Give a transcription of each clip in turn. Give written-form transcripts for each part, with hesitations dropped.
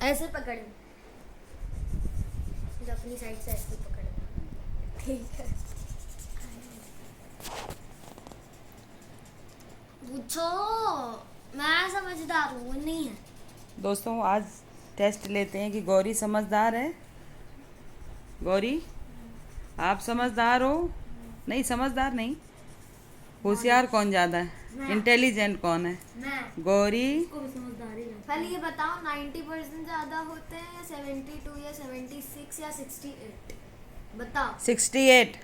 ऐसे पकड़, अपनी साइड से ऐसे पकड़, ठीक है। पूछो, मैं समझदार हूँ, वो नहीं है। दोस्तों आज टेस्ट लेते हैं कि गौरी समझदार है। गौरी आप समझदार हो? नहीं, समझदार नहीं, होशियार कौन ज़्यादा है, इंटेलिजेंट कौन है? मैं। गौरी। पहले ये बताओ 90% ज़्यादा होते हैं या 72 या 76 या 68? बताओ। 68।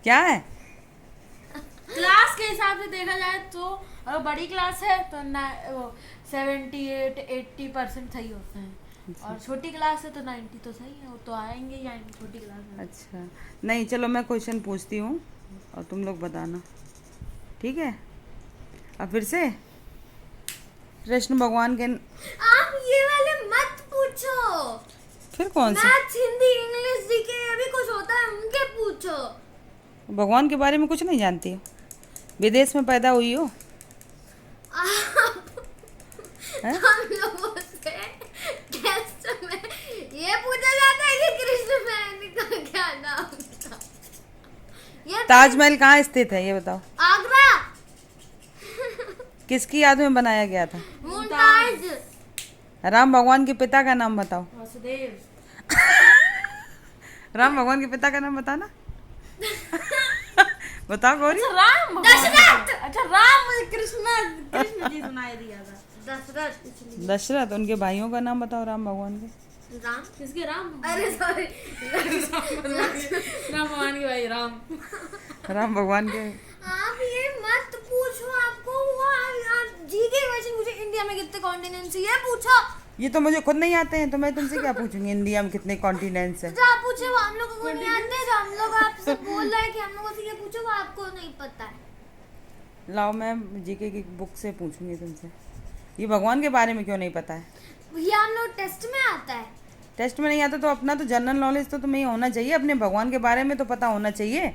क्या है? क्लास के हिसाब से देखा जाए तो अगर बड़ी क्लास है तो 78-80% सही होते हैं, और छोटी क्लास है तो 90 तो सही है, वो तो आएंगे ही आएंगे छोटी क्लास में। अच्छा नहीं, चलो मैं क्वेश्चन पूछती हूँ और तुम लोग बताना, ठीक है? अब फिर से कृष्ण भगवान के आप ये वाले मत पूछो। फिर कौन से? मैथ्स, हिंदी, इंग्लिश, जीके, ये भी कुछ होता है, उनके पूछो। भगवान के बारे में कुछ नहीं जानती हो? विदेश में पैदा हुई हो? हैं? हम लोगों से टेस्ट में ये पूछा जाता है कि कृष्ण मैनी का क्या नाम था? ये ताजमहल कहाँ स्थित है ये बताओ? आगरा। किसकी याद में बनाया गया था? मुमताज। राम भगवान के पिता का नाम बताओ। वासुदेव। राम भगवान के पिता का नाम बताना। बताओ गौरी। राम दशरथ। अच्छा राम, कृष्ण जी सुनाई दिया था। दशरथ। दशरथ। उनके भाइयों का नाम बताओ राम भगवान के। राम। किसके? राम। अरे सॉरी। राम भगवान के भाई राम। राम भगवान के। आप ये मत पूछो, आपको वो जीके क्वेश्चन पूछे, इंडिया में कितने कॉन्टिनेंट्स, ये पूछो। ये तो मुझे खुद नहीं आते हैं, तो मैं तुमसे क्या पूछूंगी इंडिया में कितने कॉन्टिनेंट्स हैं? जो आप पूछे वो हम लोगों को नहीं आते, जो हम लोग आपसे बोल रहे हैं कि हम लोगों से ये पूछो वो आपको नहीं पता है। लाओ मैं जीके की बुक से पूछूंगी तुमसे, ये भगवान के बारे में क्यों नहीं पता है? ये हम लोग टेस्ट में आता है। टेस्ट में नहीं आता तो अपना तो जनरल नॉलेज तो तुम्हें होना चाहिए, अपने भगवान के बारे में तो पता होना चाहिए।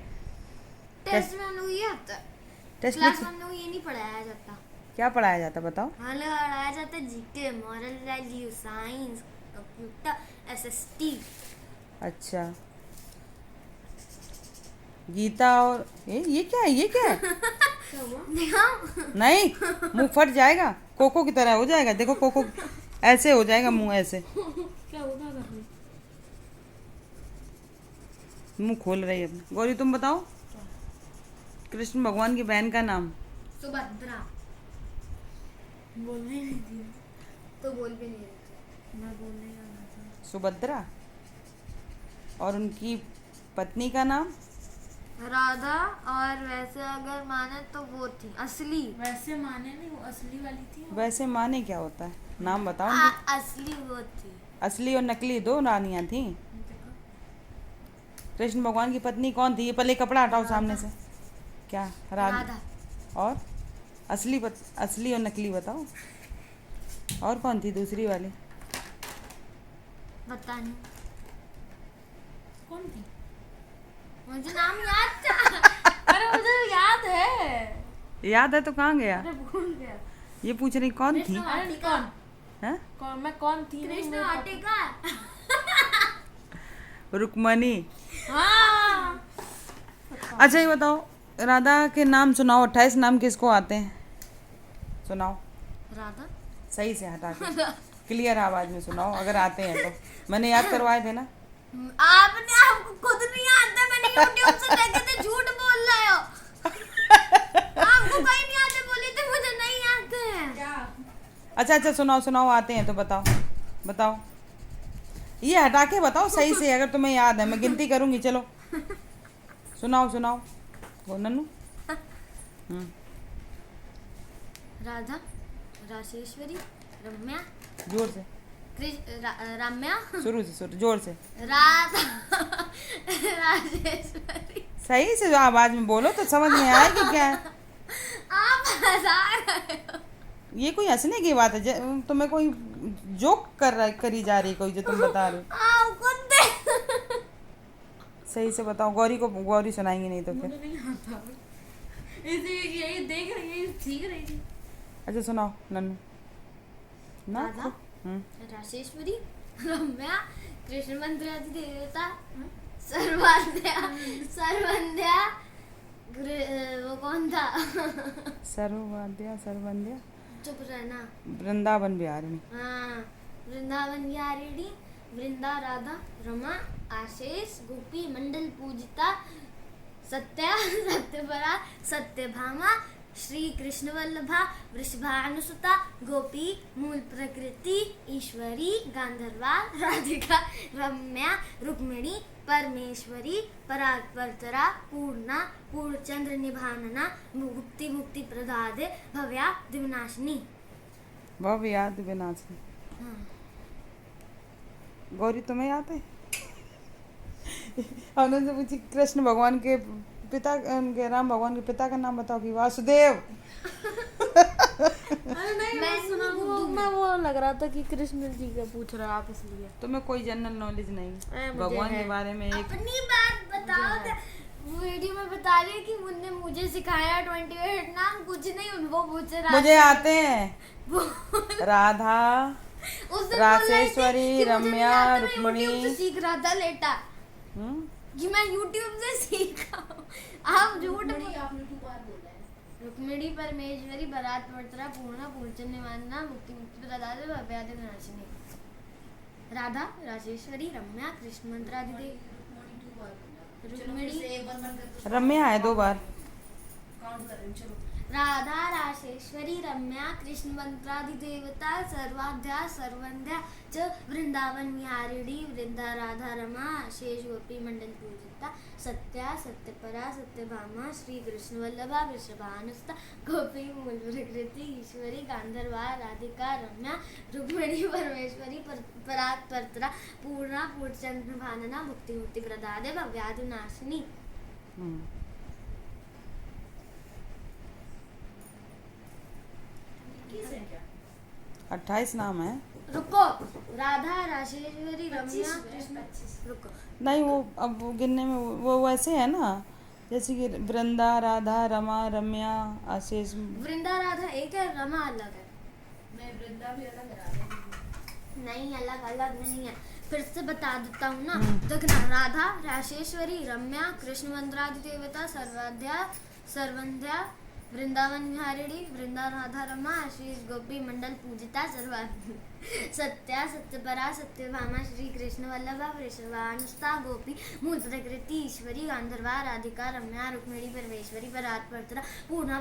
टेस्ट में हम लोग ये आता है, टेस्ट क्लास में में हम लोग ये नहीं पढ़ाया जाता। क्या पढ़ाया जाता बताओ? हम लोग पढ़ाया जाता है GK, moral value, science, computer, SST. अच्छा, गीता और ये क्या है? ये क्या है? देखो नहीं, मुंह फट जाएगा, कोको की तरह हो जाएगा। देखो कोको ऐसे हो जाएगा मुंह, ऐसे क्या होगा कर रही? मुंह खोल रही है अपना। गौरी तुम बताओ, कृष्ण भगवान की बहन का नाम? सुभद्रा। बोलने ही नहीं दिया। तो बोल भी नहीं रहे। मैं बोलने ही आना था। सुभद्रा। और उनकी पत्नी का नाम? राधा। और वैसे अगर माने तो वो थी असली। वैसे माने नहीं, वो असली वाली थी वो। वैसे माने क्या होता है? नाम बताओ उनके। असली वो थी। असली और नकली दो रानियां थी। कृष्ण भगवान की पत्नी कौन थी? ये पहले कपड़ा हटाओ सामने से। क्या? राधा। और असली और नकली बताओ। और कौन थी दूसरी वाली? पता नहीं, कौन थी? मुझे नाम याद था। अरे मुझे याद है। याद है तो कहाँ गया? अरे भूल गया। ये पूछ रही कौन थी? अरे कौन? हैं? कौन? मैं कौन थी? नहीं, कृष्ण मुझे पता- वाटिका। रुक्मणी। हाँ। अच्छा ये बताओ, राधा के नाम सुनाओ, 28 नाम किसको आते हैं? सुनाओ राधा। सही से, हटा के क्लियर आवाज में सुनाओ अगर आते हैं तो। मैंने याद करवाए थे ना। आपने, आपको खुद नहीं आता, मैंने YouTube से देखे थे, झूठ बोल रहे हो। आपको कहीं नहीं आते, बोले थे मुझे नहीं आते हैं। क्या? अच्छा सुनाओ सुनाओ, आते हैं तो बताओ बताओ। ये हटा के बताओ सही से, अगर तुम्हें याद है। मैं गिनती करूंगी, चलो सुनाओ सुनाओ। वो नन्नू। राधा, राजेश्वरी, रम्या, जोर से, रम्या, शुरू से जोर से। राधा, राजेश्वरी। सही से जो आवाज में बोलो तो समझ में आए कि क्या है। आप हंसा रहे हो। ये कोई हंसने की बात है? तुम्हें कोई जोक करी जा रही कोई, जो तुम बता रहे हो। आप खुद सही से बताओ। गौरी को, गौरी सुनाएंगी नहीं तो फिर। मुझे नहीं आता। इसी यही देख रही है, सीख रही थी। अच्छा सुनाओ नन्नू ना राधा? राशेश्वरी रम्या कृष्ण मंत्रादि देवता सर्वंध्या वो कौन था? सर्ववंद्या चुप रहना। वृंदावन बिहारिणी। हाँ, वृंदावन बिहारिणी वृंदा राधा रमा आशेष गोपी मंडल पूजिता सत्या सत्यपरा सत्यभामा श्री कृष्ण वल्लभा वृषभानुसुता गोपी मूल प्रकृति ईश्वरी गांधर्वा राधिका रम्या रुक्मिणी परमेश्वरी परात्परतरा पूर्णा पूर्णचंद्र निभानना मुक्ति मुक्ति प्रदादे भव्या दिवनाशिनी। भव याद विनाशिनी। हाँ। गौरी तुम्हें याद है? हमने से पूछी कृष्ण भगवान के पिता के राम भगवान के पिता का नाम बताओ कि वासुदेव। अरे नहीं, मैं मैंने सुना बुद्धू में। मैं वो लग रहा था कि कृष्ण जी का पूछ रहे हो आप, इसलिए। तुम्हें कोई जनरल नॉलेज नहीं मुझे भगवान है। के बारे में। एक अपनी बात बताओ। वीडियो में बता रही है कि उनने मुझे सिखाया 28 नाम, कुछ नहीं वो पूछ रहा मुझे आते हैं राधा उस दिन राशेश्वरी, बोल रही थी कि मुझे नहीं रम्या, आता, मैं रुक्मिणी। YouTube से सीख रहा था लेटा हम्म? कि मैं YouTube से सीखा हूं। आप झूठ रुक्मिणी परमेश्वरी बरात वर्तरा पूर्णा पूर्णचंद निवारणा मुक्ति मुक्ति प्रदादे भव्यादि विनाशिनी। राधा राजेश्वरी रम्या कृष्ण मंत्रादि देव रुक्मिणी रम्या है 2 बार। राधा राशेश्वरी रम्या कृष्ण मंत्रादि देवता सर्वाध्या सर्वंध्या च वृंदावन विहारिणी वृंदा राधा रमा शेष गोपी मंडल पूजिता सत्या सत्यपरा सत्यभामा श्री कृष्ण वल्लभा वृषभानुसुता गोपी मूल प्रकृति ईश्वरी गांधर्वा राधिका रम्या रुक्मिणी परमेश्वरी परात्परतरा पूर्णा पूर्णचंद्र भानना मुक्ति मुक्ति प्रदादे भव्यादि नाशिनी। हम्म। अट्ठाईस नाम है। रुको, राधा राशेश्वरी रम्या कृष्ण रुको। नहीं वो अब वो गिनने में वो वैसे है ना, जैसे कि वृंदा राधा रमा रम्या आशीष। वृंदा राधा एक है, रमा अलग है। वृंदा भी अलग है, राधा नहीं अलग अलग नहीं है, फिर से बता देता हूँ ना। हम्म। देखना, राधा राशेश्वरी रम्या कृष्ण मंत्रादि देवता सर्वाध्या सर्वंध्या वृंदावन विहारिणी वृंदा राधा रमा आशीष गोपी मंडल पूजिता सर्वा सत्या सत्यपरा सत्यभामा श्री कृष्ण वल्लभा वृषभानुसुता गोपी मूल प्रकृति ईश्वरी गांधर्वा राधिका रम्या रुक्मिणी परमेश्वरी परात्परतरा पूर्णा